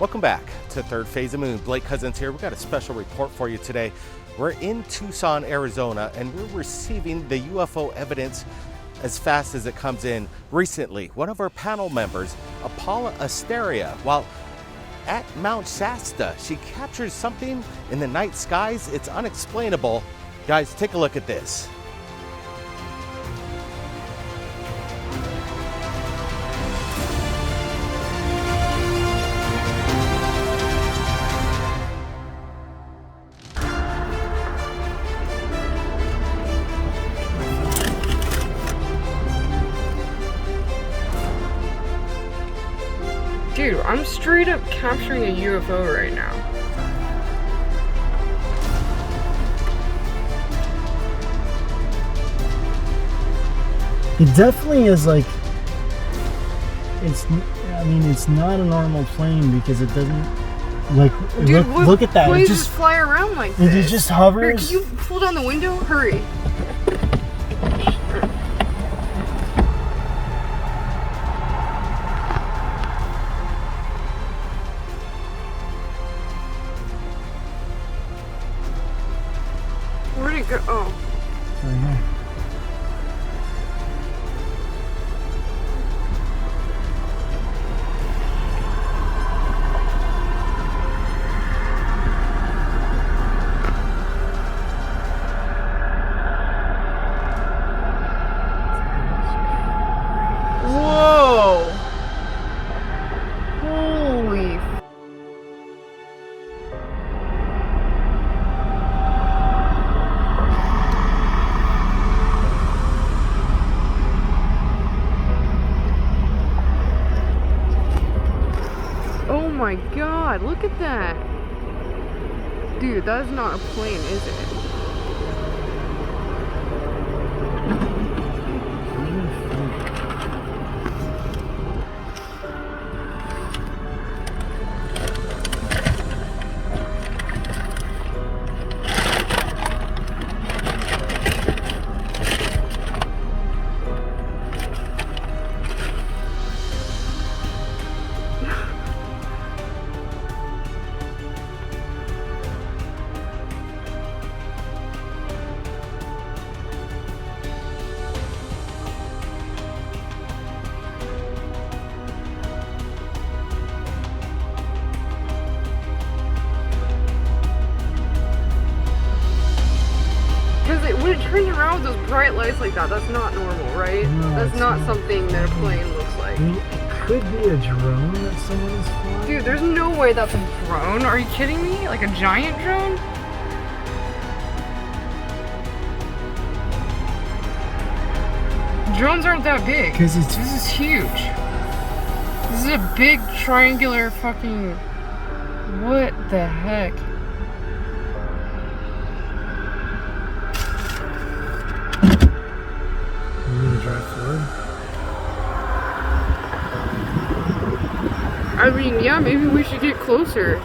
Welcome back to Third Phase of Moon. Blake Cousins here. We've got a special report for you today. We're in Tucson, Arizona, and we're receiving the UFO evidence as fast as it comes in. Recently, one of our panel members, Paula Asteria, while at Mount Shasta, she captures something in the night skies. It's unexplainable. Guys, take a look at this. Dude, I'm straight up capturing a UFO right now. It definitely is like, it's not a normal plane because it doesn't, like, dude, look at that. It just fly around like this. It just hovers. Here, can you pull down the window? Hurry. Where'd it go? Oh. Right here. Whoa! Holy. Oh my god, look at that. Dude, that is not a plane, is it? When it turns around with those bright lights like that, that's not normal, right? No, that's not something that a plane looks like. I mean, it could be a drone that someone's flying. Dude, there's no way that's a drone. Are you kidding me? Like a giant drone? Drones aren't that big. Because it's This is huge. This is a big triangular fucking... What the heck? drive forward. I mean, yeah, maybe we should get closer.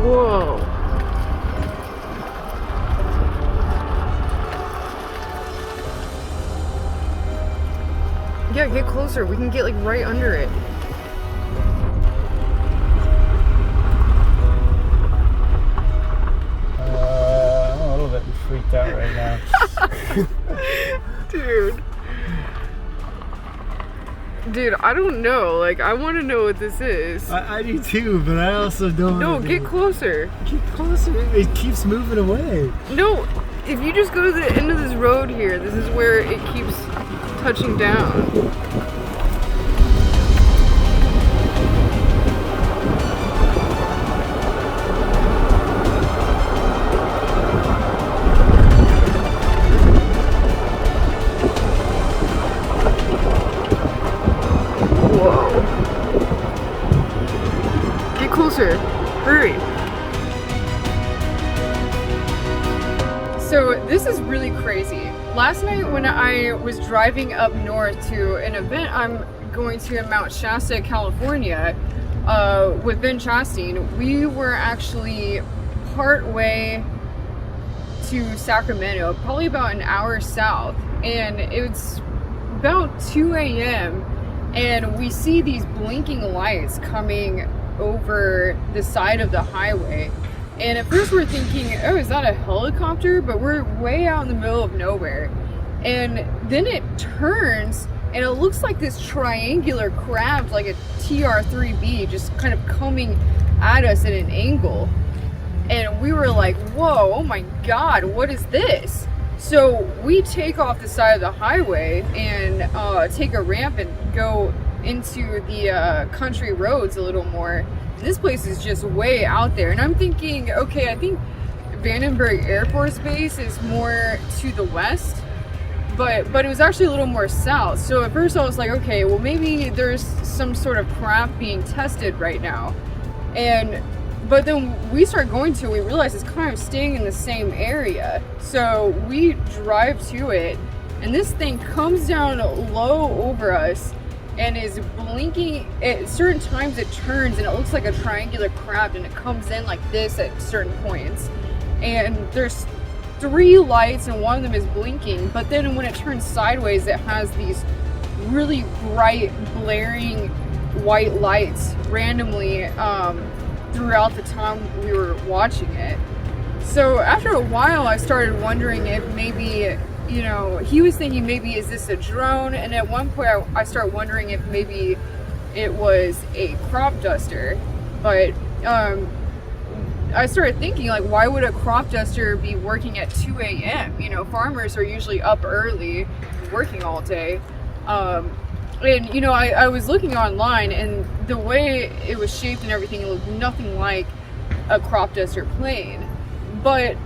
Whoa. Yeah, get closer. We can get like right under it. I'm a little bit freaked out right now. Dude, I don't know. Like, I want to know what this is. I do too, but I also don't. No, get closer. Get closer. It keeps moving away. No, if you just go to the end of this road here, this is where it keeps touching down. Closer. Hurry. So this is really crazy. Last night when I was driving up north to an event I'm going to in Mount Shasta, California, with Ben Chastain, we were actually part way to Sacramento, probably about an hour south, and it's about 2 a.m. and we see these blinking lights coming over the side of the highway. And at first we're thinking, oh, is that a helicopter? But we're way out in the middle of nowhere. And then it turns and it looks like this triangular craft, like a TR-3B, just kind of coming at us at an angle. And we were like, whoa, oh my God, what is this? So we take off the side of the highway and take a ramp and go into the country roads a little more. And this place is just way out there. And I'm thinking, okay, I think Vandenberg Air Force Base is more to the west, but it was actually a little more south. So at first I was like, okay, well maybe there's some sort of craft being tested right now. But then we start going to it, we realize it's kind of staying in the same area. So we drive to it, and this thing comes down low over us and is blinking. At certain times it turns and it looks like a triangular craft, and it comes in like this at certain points. And there's 3 lights and one of them is blinking, but then when it turns sideways it has these really bright blaring white lights randomly throughout the time we were watching it. So after a while I started wondering if maybe, you know, he was thinking maybe is this a drone, and at one point I started wondering if maybe it was a crop duster. But I started thinking, like, why would a crop duster be working at 2 a.m.? You know, farmers are usually up early working all day. And, you know, I was looking online, and the way it was shaped and everything, it looked nothing like a crop duster plane. But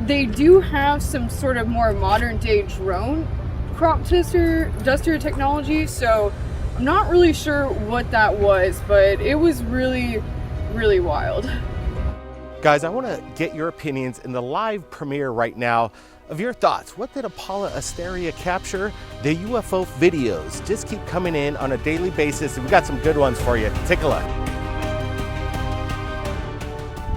they do have some sort of more modern day drone crop duster technology, so I'm not really sure what that was, but it was really, really wild. Guys, I want to get your opinions in the live premiere right now of your thoughts. What did Apollo Asteria capture? The UFO videos just keep coming in on a daily basis, and we got some good ones for you. Take a look.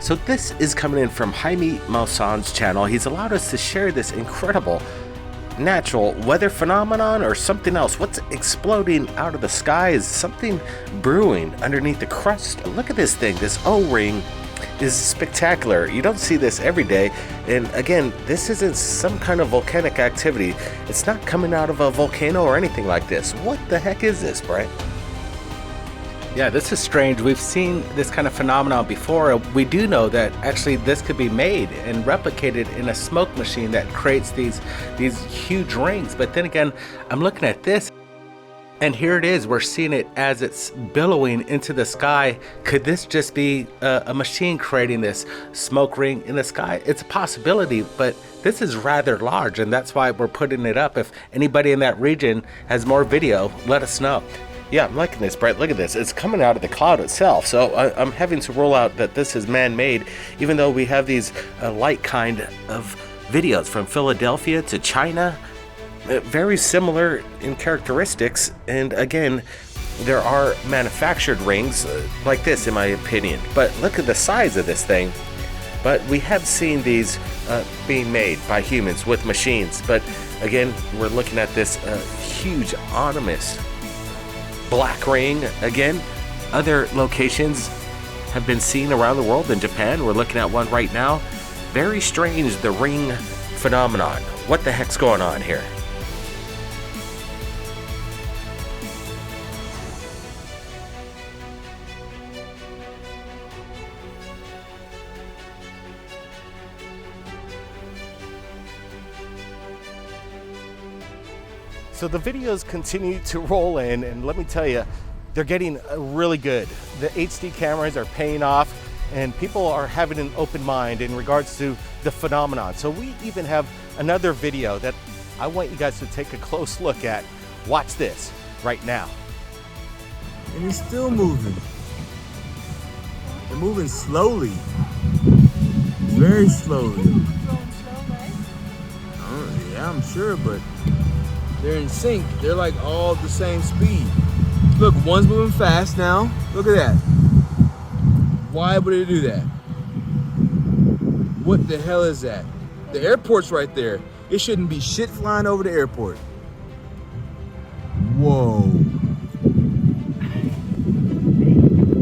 So this is coming in from Jaime Maussan's channel. He's allowed us to share this incredible natural weather phenomenon or something else. What's exploding out of the sky? Is something brewing underneath the crust? Look at this thing. This O-ring is spectacular. You don't see this every day. And again, this isn't some kind of volcanic activity. It's not coming out of a volcano or anything like this. What the heck is this, Brett? Yeah, this is strange. We've seen this kind of phenomenon before. We do know that actually this could be made and replicated in a smoke machine that creates these huge rings. But then again, I'm looking at this, and here it is. We're seeing it as it's billowing into the sky. Could this just be a machine creating this smoke ring in the sky? It's a possibility, but this is rather large, and that's why we're putting it up. If anybody in that region has more video, let us know. Yeah, I'm liking this, Brett. Look at this. It's coming out of the cloud itself. So I'm having to roll out that this is man-made, even though we have these light kind of videos from Philadelphia to China. Very similar in characteristics. And again, there are manufactured rings like this, in my opinion. But look at the size of this thing. But we have seen these being made by humans with machines. But again, we're looking at this huge, ominous black ring. Again, other locations have been seen around the world. In Japan, we're looking at one right now. Very strange, the ring phenomenon. What the heck's going on here? So the videos continue to roll in, and let me tell you, they're getting really good. The HD cameras are paying off, and people are having an open mind in regards to the phenomenon. So we even have another video that I want you guys to take a close look at. Watch this right now. And it's still moving. They're moving slowly. Very slowly. Yeah, I'm sure, but they're in sync. They're like all the same speed. Look, one's moving fast now. Look at that. Why would it do that? What the hell is that? The airport's right there. It shouldn't be shit flying over the airport. Whoa.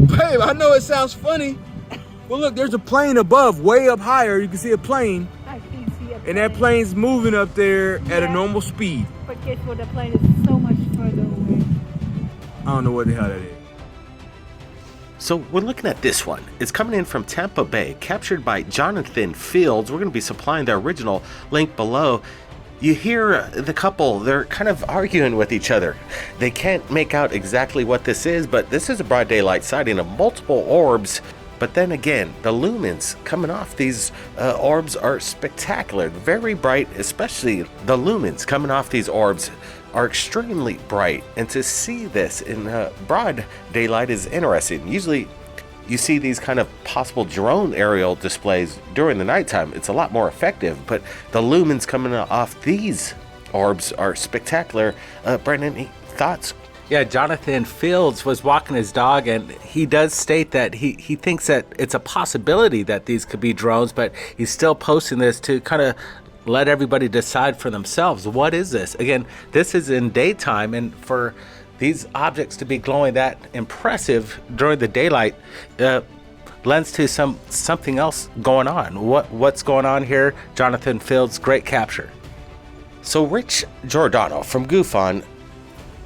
Babe, I know it sounds funny. Well, look, there's a plane above, way up higher. You can see a plane. I can see it. And that plane's moving up there at a normal speed. But guess what? The plane is so much further away. I don't know what the hell that is. So we're looking at this one. It's coming in from Tampa Bay, captured by Jonathan Fields. We're going to be supplying the original link below. You hear the couple, they're kind of arguing with each other. They can't make out exactly what this is, but this is a broad daylight sighting of multiple orbs. But then again, the lumens coming off these orbs are spectacular, very bright, especially the lumens coming off these orbs are extremely bright. And to see this in broad daylight is interesting. Usually you see these kind of possible drone aerial displays during the nighttime. It's a lot more effective, but the lumens coming off these orbs are spectacular. Brendan, any thoughts? Yeah, Jonathan Fields was walking his dog, and he does state that he thinks that it's a possibility that these could be drones, but he's still posting this to kind of let everybody decide for themselves. What is this? Again, this is in daytime, and for these objects to be glowing that impressive during the daylight lends to something else going on. What's going on here? Jonathan Fields, great capture. So Rich Giordano from GoofOn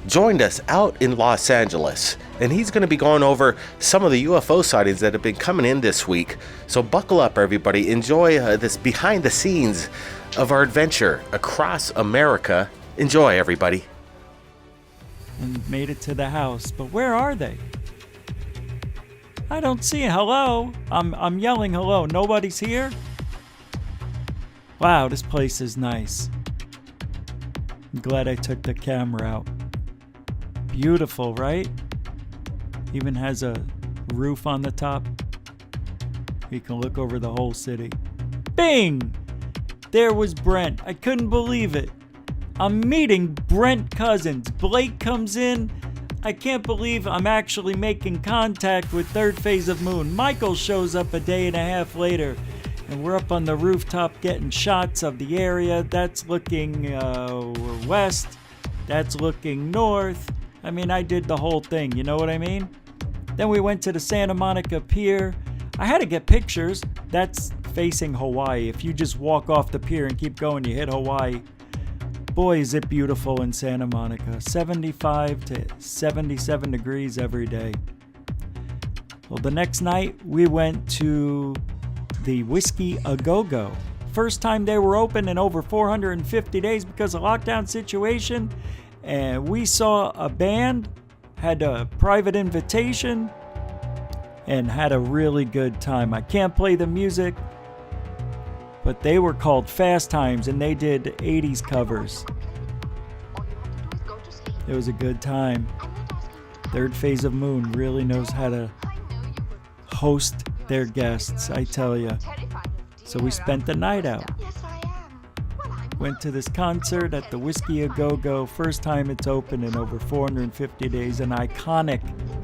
joined us out in Los Angeles, and he's going to be going over some of the UFO sightings that have been coming in this week. So buckle up, everybody. Enjoy this behind the scenes of our adventure across America. Enjoy, everybody. And made it to the house, but where are they? I don't see it. Hello? I'm yelling hello. Nobody's here? Wow, this place is nice. I'm glad I took the camera out. Beautiful, right? Even has a roof on the top. You can look over the whole city. Bing! There was Brent. I couldn't believe it. I'm meeting Brent Cousins. Blake comes in. I can't believe I'm actually making contact with Third Phase of Moon. Michael shows up a day and a half later, and we're up on the rooftop getting shots of the area. That's looking west. That's looking north. I mean, I did the whole thing, you know what I mean? Then we went to the Santa Monica Pier. I had to get pictures. That's facing Hawaii. If you just walk off the pier and keep going, you hit Hawaii. Boy, is it beautiful in Santa Monica. 75 to 77 degrees every day. Well, the next night, we went to the Whiskey A Go-Go. First time they were open in over 450 days because of lockdown situation. And we saw a band, had a private invitation, and had a really good time. I can't play the music, but they were called Fast Times, and they did 80s covers. It was a good time. Third Phase of Moon really knows how to host their guests, I tell ya. So we spent the night out. Went to this concert at the Whiskey A Go-Go. First time it's open in over 450 days. An iconic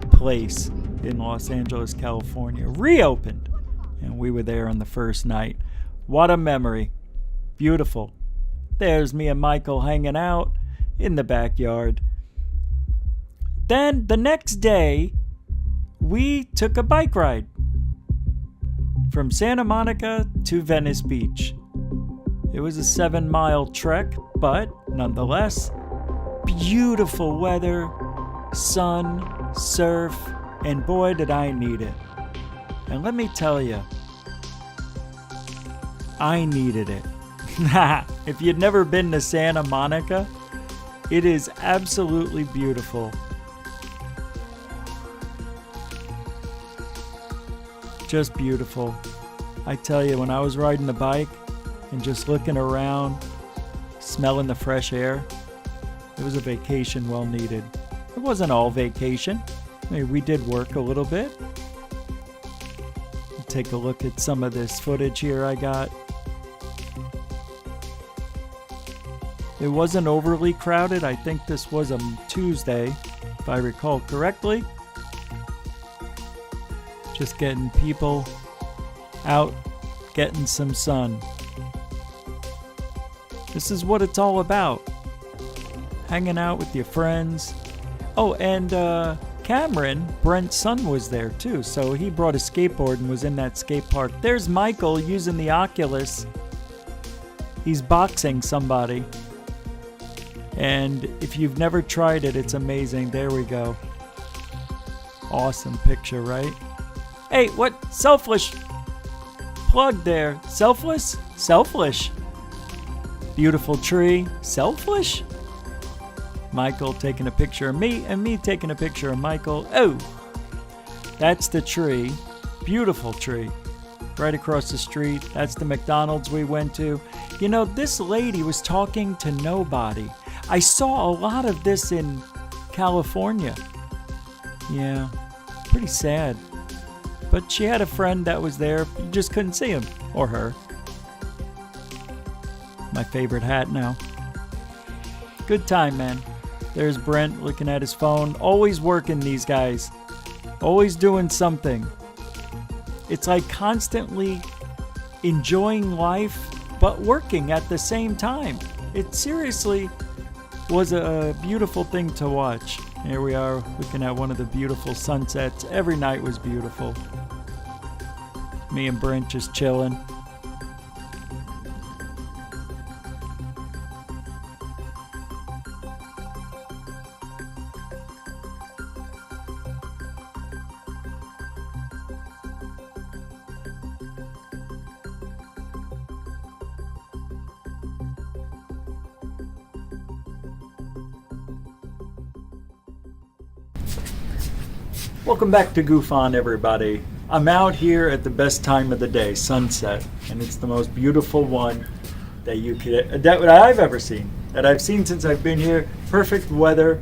place in Los Angeles, California. Reopened. And we were there on the first night. What a memory. Beautiful. There's me and Michael hanging out in the backyard. Then the next day, we took a bike ride from Santa Monica to Venice Beach. It was a 7-mile trek, but nonetheless, beautiful weather, sun, surf, and boy did I need it. And let me tell you, I needed it. If you'd never been to Santa Monica, it is absolutely beautiful. Just beautiful. I tell you, when I was riding the bike and just looking around, smelling the fresh air, it was a vacation well needed. It wasn't all vacation. I mean, we did work a little bit. Take a look at some of this footage here I got. It wasn't overly crowded. I think this was a Tuesday, if I recall correctly. Just getting people out, getting some sun. This is what it's all about. Hanging out with your friends. Oh, and Cameron, Brent's son, was there too. So he brought a skateboard and was in that skate park. There's Michael using the Oculus. He's boxing somebody. And if you've never tried it, it's amazing. There we go. Awesome picture, right? Hey, what? Selfish. Plug there. Selfless? Selfish. Beautiful tree. Selfish? Michael taking a picture of me and me taking a picture of Michael. Oh, that's the tree. Beautiful tree. Right across the street. That's the McDonald's we went to. You know, this lady was talking to nobody. I saw a lot of this in California. Yeah, pretty sad. But she had a friend that was there. You just couldn't see him or her. My favorite hat now. Good time, man. There's Brent looking at his phone. Always working, these guys. Always doing something. It's like constantly enjoying life, but working at the same time. It seriously was a beautiful thing to watch. Here we are looking at one of the beautiful sunsets. Every night was beautiful. Me and Brent just chilling. Welcome back to Goof On, everybody. I'm out here at the best time of the day, sunset, and it's the most beautiful one that I've ever seen, that I've seen since I've been here. Perfect weather,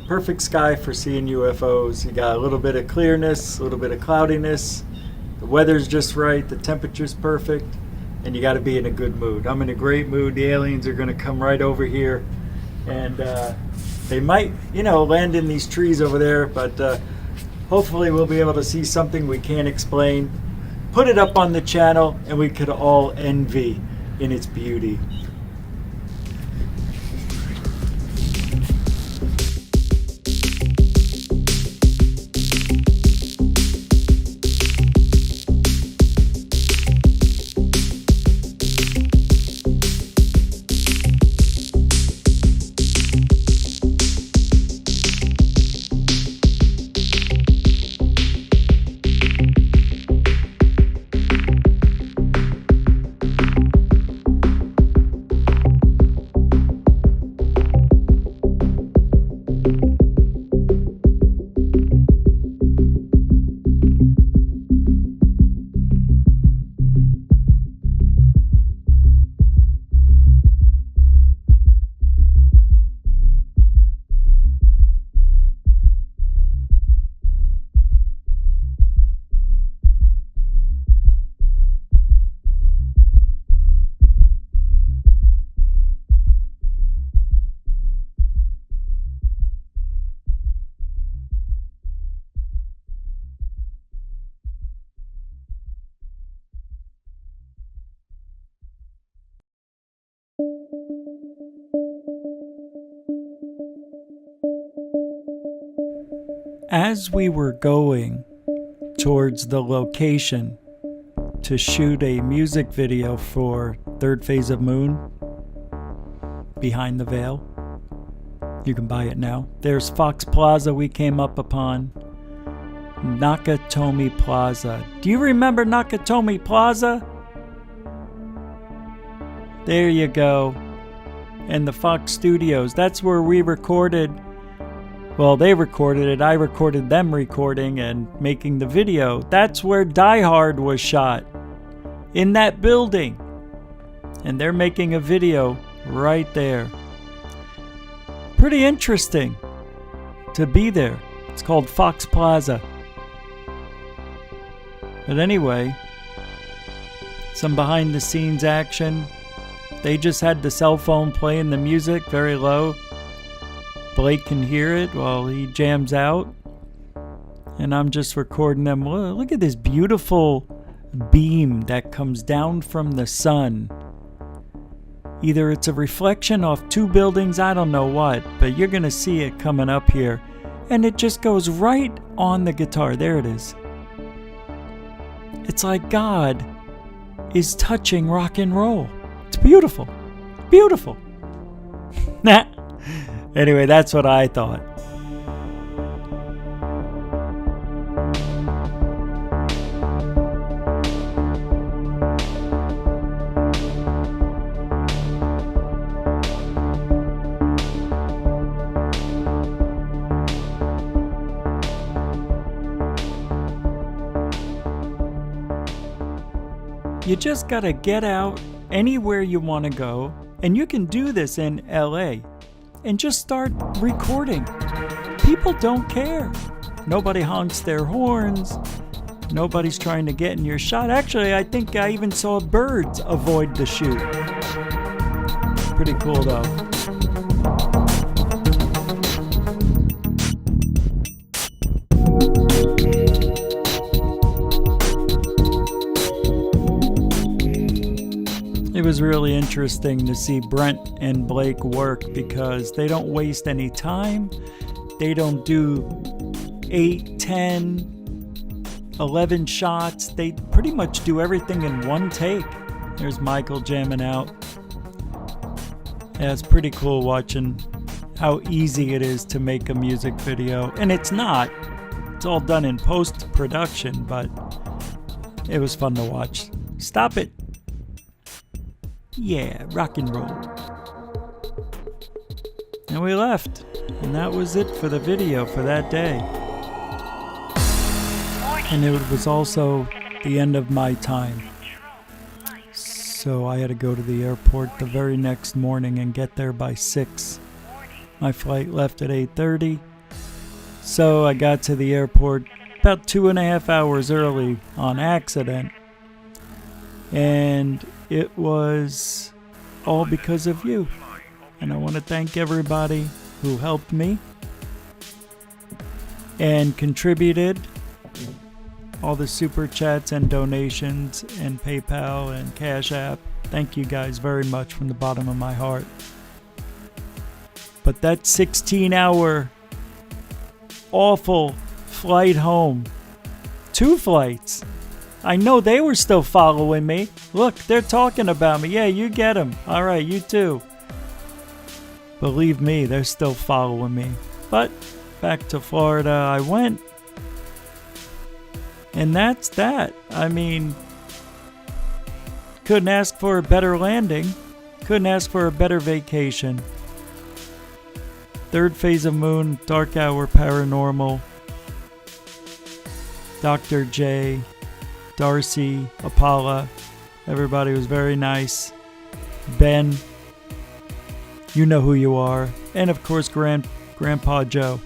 perfect sky for seeing UFOs. You got a little bit of clearness, a little bit of cloudiness. The weather's just right, the temperature's perfect, and you got to be in a good mood. I'm in a great mood. The aliens are going to come right over here, and they might, land in these trees over there, but hopefully we'll be able to see something we can't explain, put it up on the channel, and we could all envy in its beauty. As we were going towards the location to shoot a music video for Third Phase of Moon, Behind the Veil, you can buy it now. There's Fox Plaza we came up upon. Nakatomi Plaza. Do you remember Nakatomi Plaza? There you go. And the Fox Studios. That's where we recorded. Well, they recorded it. I recorded them recording and making the video. That's where Die Hard was shot. In that building. And they're making a video right there. Pretty interesting to be there. It's called Fox Plaza. But anyway, some behind the scenes action. They just had the cell phone playing the music very low. Blake can hear it while he jams out. And I'm just recording them. Look at this beautiful beam that comes down from the sun. Either it's a reflection off two buildings, I don't know what, but you're going to see it coming up here. And it just goes right on the guitar. There it is. It's like God is touching rock and roll. It's beautiful. Beautiful. Anyway, that's what I thought. You just gotta get out anywhere you want to go, and you can do this in LA, and just start recording. People don't care. Nobody honks their horns. Nobody's trying to get in your shot. Actually, I think I even saw birds avoid the shoot. Pretty cool though. It was really interesting to see Brent and Blake work because they don't waste any time. They don't do 8, 10, 11 shots. They pretty much do everything in one take. There's Michael jamming out. Yeah, it's pretty cool watching how easy it is to make a music video. And it's not. It's all done in post-production, but it was fun to watch. Stop it. Yeah, rock and roll. And we left. And that was it for the video for that day. And it was also the end of my time. So I had to go to the airport the very next morning and get there by 6. My flight left at 8:30. So I got to the airport about 2.5 hours early on accident. And it was all because of you. And I want to thank everybody who helped me and contributed. All the super chats and donations and PayPal and Cash App. Thank you guys very much from the bottom of my heart. But that 16-hour awful flight home, 2 flights, I know they were still following me. Look, they're talking about me. Yeah, you get them. All right, you too. Believe me, they're still following me. But back to Florida I went. And that's that. I mean, couldn't ask for a better landing. Couldn't ask for a better vacation. Third Phase of Moon, Dark Hour Paranormal, Dr. J, Darcy, Apala, everybody was very nice. Ben, you know who you are. And of course, Grandpa Joe.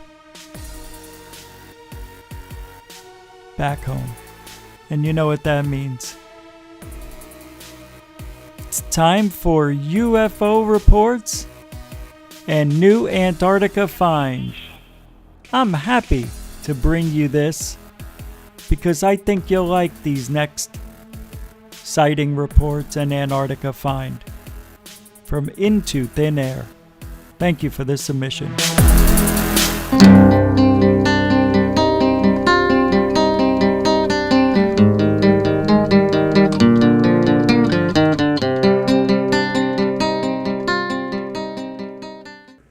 Back home. And you know what that means. It's time for UFO reports and new Antarctica find. I'm happy to bring you this because I think you'll like these next sighting reports and Antarctica find from Into Thin Air. Thank you for this submission.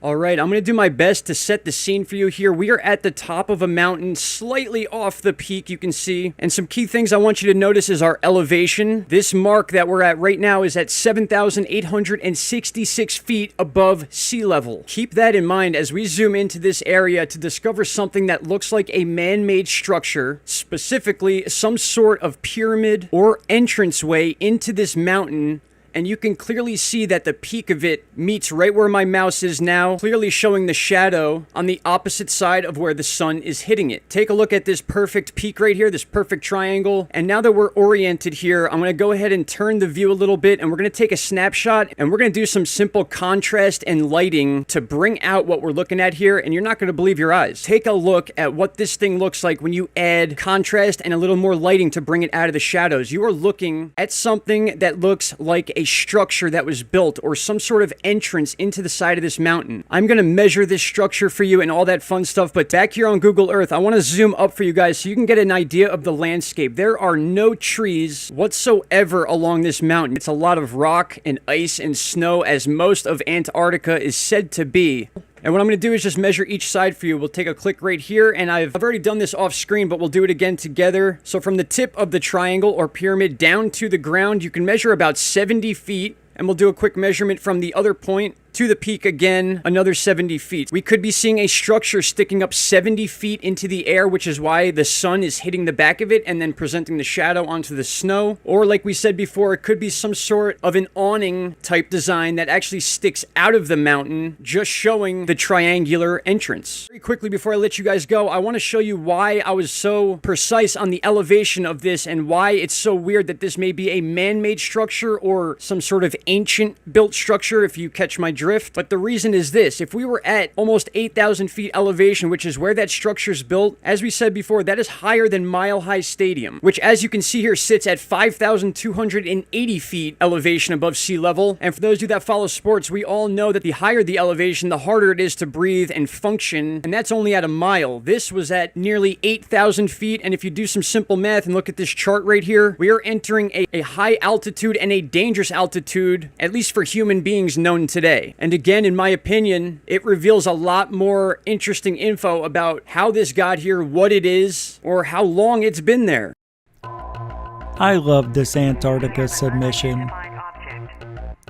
Alright, I'm going to do my best to set the scene for you here. We are at the top of a mountain, slightly off the peak, you can see. And some key things I want you to notice is our elevation. This mark that we're at right now is at 7,866 feet above sea level. Keep that in mind as we zoom into this area to discover something that looks like a man-made structure, specifically some sort of pyramid or entranceway into this mountain. And you can clearly see that the peak of it meets right where my mouse is now, clearly showing the shadow on the opposite side of where the sun is hitting it. Take a look at this perfect peak right here, this perfect triangle. And now that we're oriented here, I'm going to go ahead and turn the view a little bit, and we're going to take a snapshot, and we're going to do some simple contrast and lighting to bring out what we're looking at here, and you're not going to believe your eyes. Take a look at what this thing looks like when you add contrast and a little more lighting to bring it out of the shadows. You are looking at something that looks like a structure that was built or some sort of entrance into the side of this mountain. I'm going to measure this structure for you and all that fun stuff, but back here on Google Earth, I want to zoom up for you guys so you can get an idea of the landscape. There are no trees whatsoever along this mountain. It's a lot of rock and ice and snow, as most of Antarctica is said to be. And what I'm going to do is just measure each side for you. We'll take a click right here, and I've already done this off screen, but we'll do it again together. So from the tip of the triangle or pyramid down to the ground, you can measure about 70 feet. And we'll do a quick measurement from the other point to the peak again, another 70 feet. We could be seeing a structure sticking up 70 feet into the air, which is why the sun is hitting the back of it and then presenting the shadow onto the snow. Or like we said before, it could be some sort of an awning type design that actually sticks out of the mountain, just showing the triangular entrance. Very quickly before I let you guys go, I want to show you why I was so precise on the elevation of this and why it's so weird that this may be a man-made structure or some sort of ancient built structure, if you catch my drift. But the reason is this: if we were at almost 8,000 feet elevation, which is where that structure's built, as we said before, that is higher than Mile High Stadium, which, as you can see here, sits at 5,280 feet elevation above sea level. And for those of you that follow sports, we all know that the higher the elevation, the harder it is to breathe and function, and that's only at a mile. This was at nearly 8,000 feet, and if you do some simple math and look at this chart right here, we are entering a high altitude and a dangerous altitude, at least for human beings known today. And again, in my opinion, it reveals a lot more interesting info about how this got here, what it is, or how long it's been there. I love this Antarctica submission.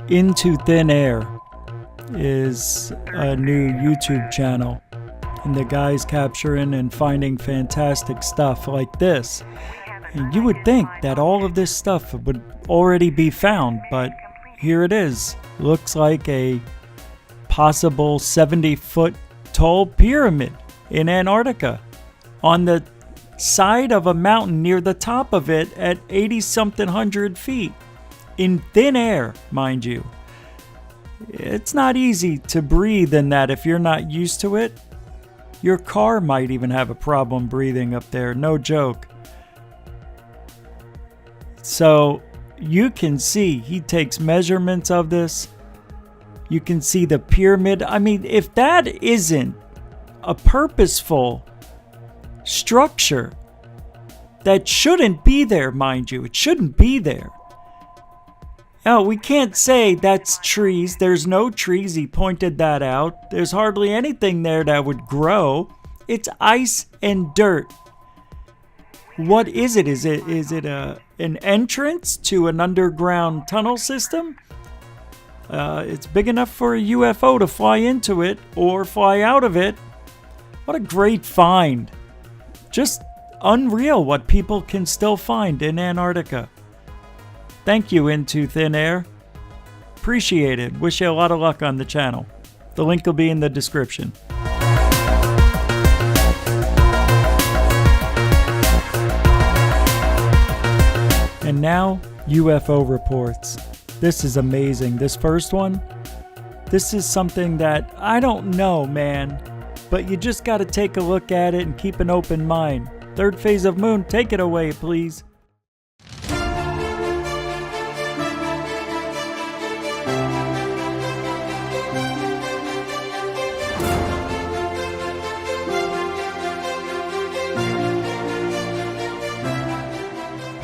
Into Thin Air is a new YouTube channel, and the guy's capturing and finding fantastic stuff like this. And you would think that all of this stuff would already be found, but here it is. Looks like a possible 70-foot tall pyramid in Antarctica on the side of a mountain near the top of it at 80-something hundred feet in thin air, mind you. It's not easy to breathe in that if you're not used to it. Your car might even have a problem breathing up there, no joke. So you can see he takes measurements of this. You can see the pyramid. I mean, if that isn't a purposeful structure that shouldn't be there, mind you, it shouldn't be there. Now, we can't say that's trees. There's no trees. He pointed that out. There's hardly anything there that would grow. It's ice and dirt. What is it? Is it an entrance to an underground tunnel system? It's big enough for a UFO to fly into it or fly out of it. What a great find. Just unreal what people can still find in Antarctica. Thank you, Into Thin Air. Appreciate it. Wish you a lot of luck on the channel. The link will be in the description. And now, UFO reports. This is amazing. This first one, this is something that I don't know, man. But you just got to take a look at it and keep an open mind. Third Phase of Moon, take it away, please.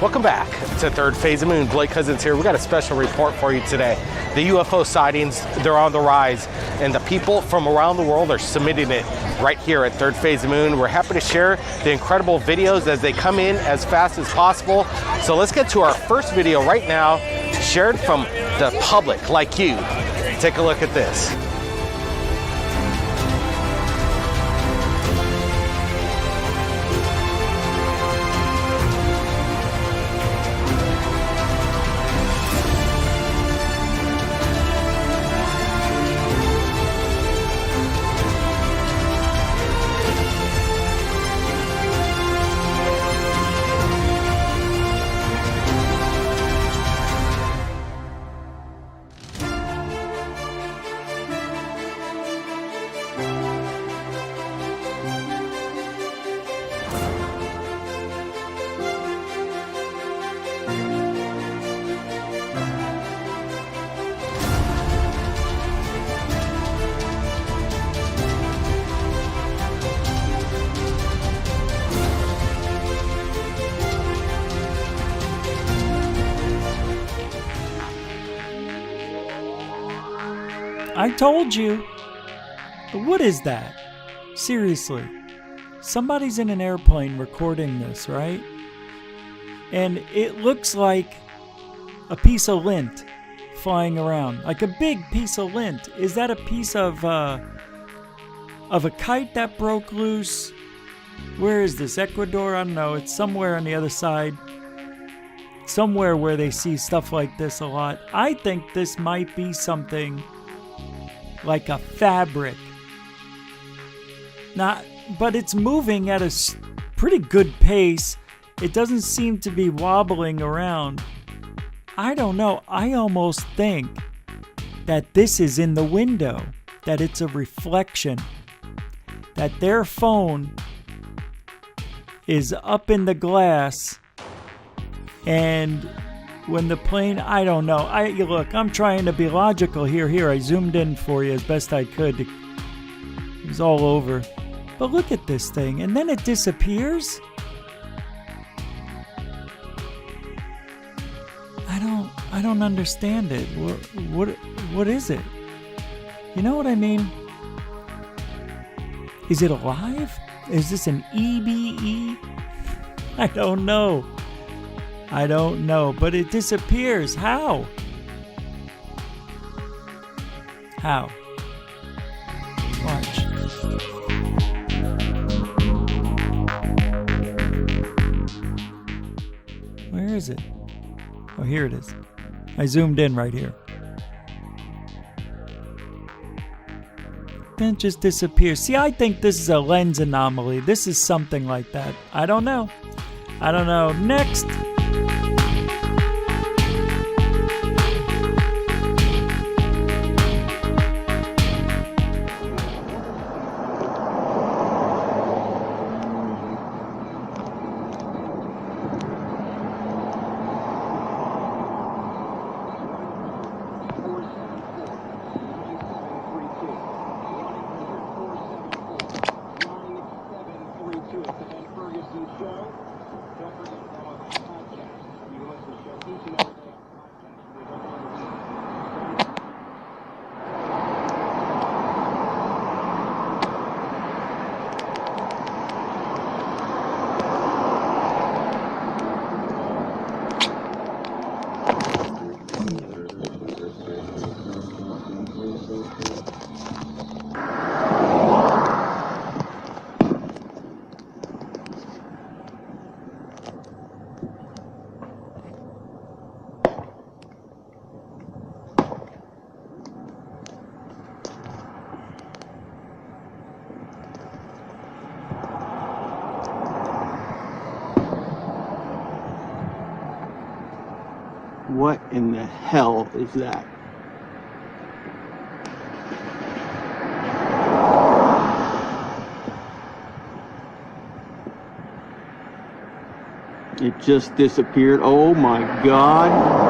Welcome back to Third Phase of Moon. Blake Cousins here. We got a special report for you today. The UFO sightings, they're on the rise, and the people from around the world are submitting it right here at Third Phase of Moon. We're happy to share the incredible videos as they come in as fast as possible. So let's get to our first video right now, shared from the public like you. Take a look at this. I told you. But what is that? Seriously. Somebody's in an airplane recording this, right? And it looks like a piece of lint flying around. Like a big piece of lint. Is that a piece of a kite that broke loose? Where is this? Ecuador? I don't know. It's somewhere on the other side. Somewhere where they see stuff like this a lot. I think this might be something like a fabric. But it's moving at a pretty good pace. It doesn't seem to be wobbling around. I don't know. I almost think that this is in the window. That it's a reflection. That their phone is up in the glass, and when the plane, I don't know. Look, I'm trying to be logical here. Here, I zoomed in for you as best I could. It was all over. But look at this thing, and then it disappears. I don't understand it. What is it? You know what I mean? Is it alive? Is this an EBE? I don't know. But it disappears. How? Watch. Where is it? Oh, here it is. I zoomed in right here. Then it just disappears. See, I think this is a lens anomaly. This is something like that. I don't know. Next. What in the hell is that? It just disappeared. Oh my God.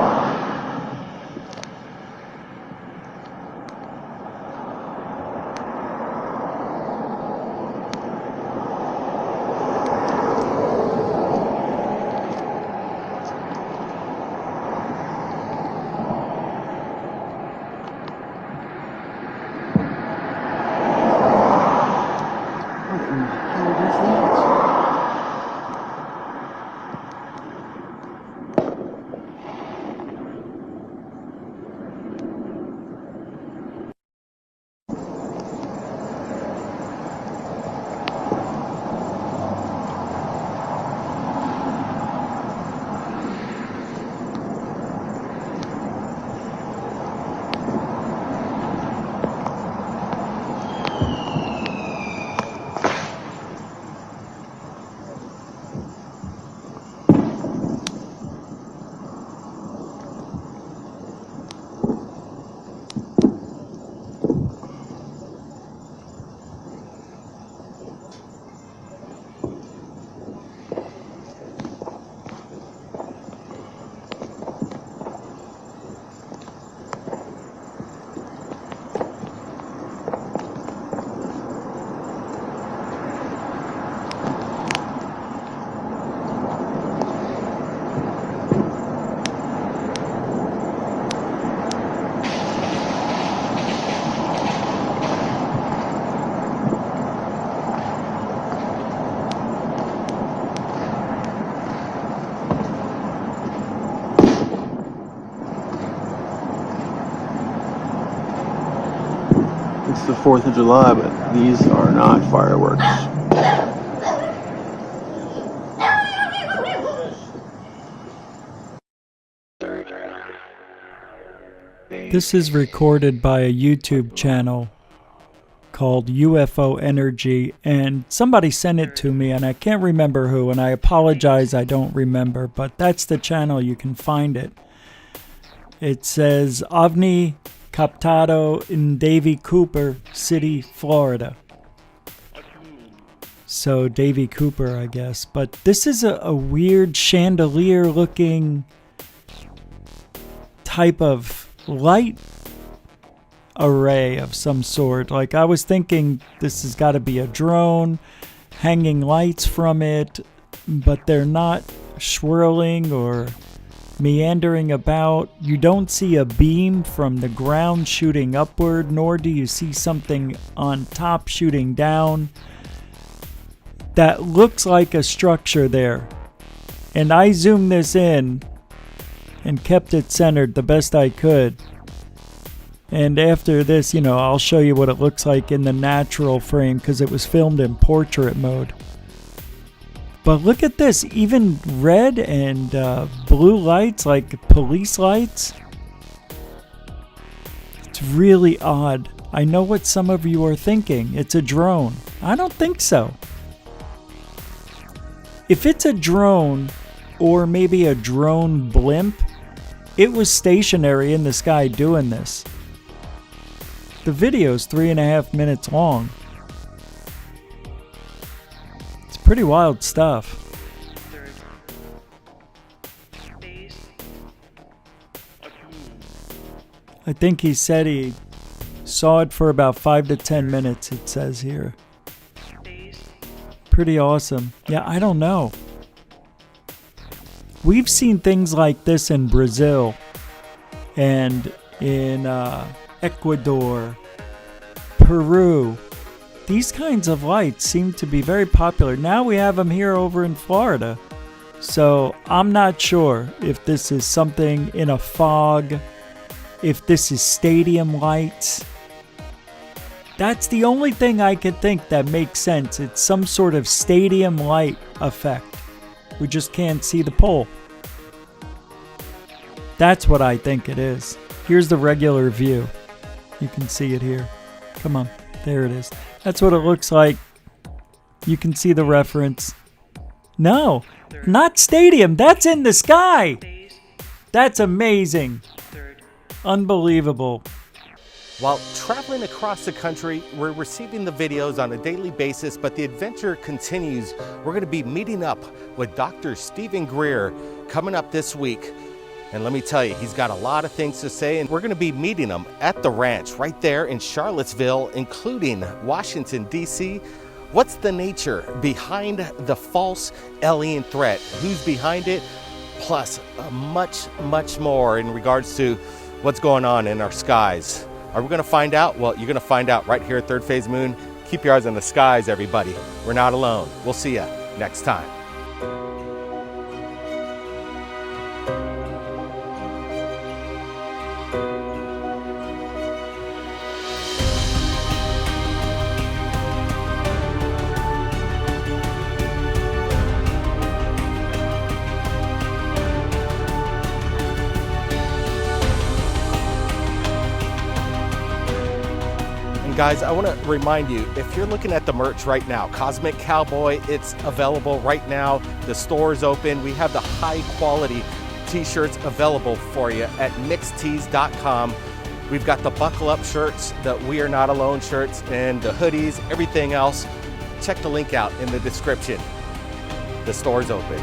it's the 4th of July, but these are not fireworks. This is recorded by a YouTube channel called UFO Energy, and somebody sent it to me, and I can't remember who, and I apologize, I don't remember, but that's the channel. You can find it. It says OVNI Captado in Davie Cooper City, Florida. So Davie Cooper, I guess. But this is a weird chandelier looking type of light array of some sort. Like, I was thinking this has got to be a drone, hanging lights from it, but they're not swirling or meandering about. You don't see a beam from the ground shooting upward, nor do you see something on top shooting down. That looks like a structure there. And I zoomed this in and kept it centered the best I could. And after this, I'll show you what it looks like in the natural frame because it was filmed in portrait mode. But look at this, even red and blue lights, like police lights. It's really odd. I know what some of you are thinking. It's a drone. I don't think so. If it's a drone, or maybe a drone blimp, it was stationary in the sky doing this. The video's 3.5 minutes long. It's pretty wild stuff. I think he said he saw it for about 5 to 10 minutes, it says here. Pretty awesome. Yeah, I don't know. We've seen things like this in Brazil and in Ecuador, Peru. These kinds of lights seem to be very popular. Now we have them here over in Florida. So I'm not sure if this is something in a fog, if this is stadium lights. That's the only thing I could think that makes sense. It's some sort of stadium light effect. We just can't see the pole. That's what I think it is. Here's the regular view. You can see it here. Come on. There it is. That's what it looks like. You can see the reference. No, not stadium. That's in the sky. That's amazing. Unbelievable. While traveling across the country, we're receiving the videos on a daily basis, but the adventure continues. We're going to be meeting up with Dr. Stephen Greer coming up this week. And let me tell you, he's got a lot of things to say, and we're going to be meeting him at the ranch right there in Charlottesville, including Washington, D.C. What's the nature behind the false alien threat? Who's behind it? Plus, much, much more in regards to what's going on in our skies. Are we going to find out? Well, you're going to find out right here at Third Phase Moon. Keep your eyes on the skies, everybody. We're not alone. We'll see you next time. Guys, I want to remind you, if you're looking at the merch right now, Cosmic Cowboy, it's available right now. The store is open. We have the high quality t-shirts available for you at mixtees.com. We've got the buckle up shirts, the We Are Not Alone shirts, and the hoodies, everything else. Check the link out in the description. The store's open.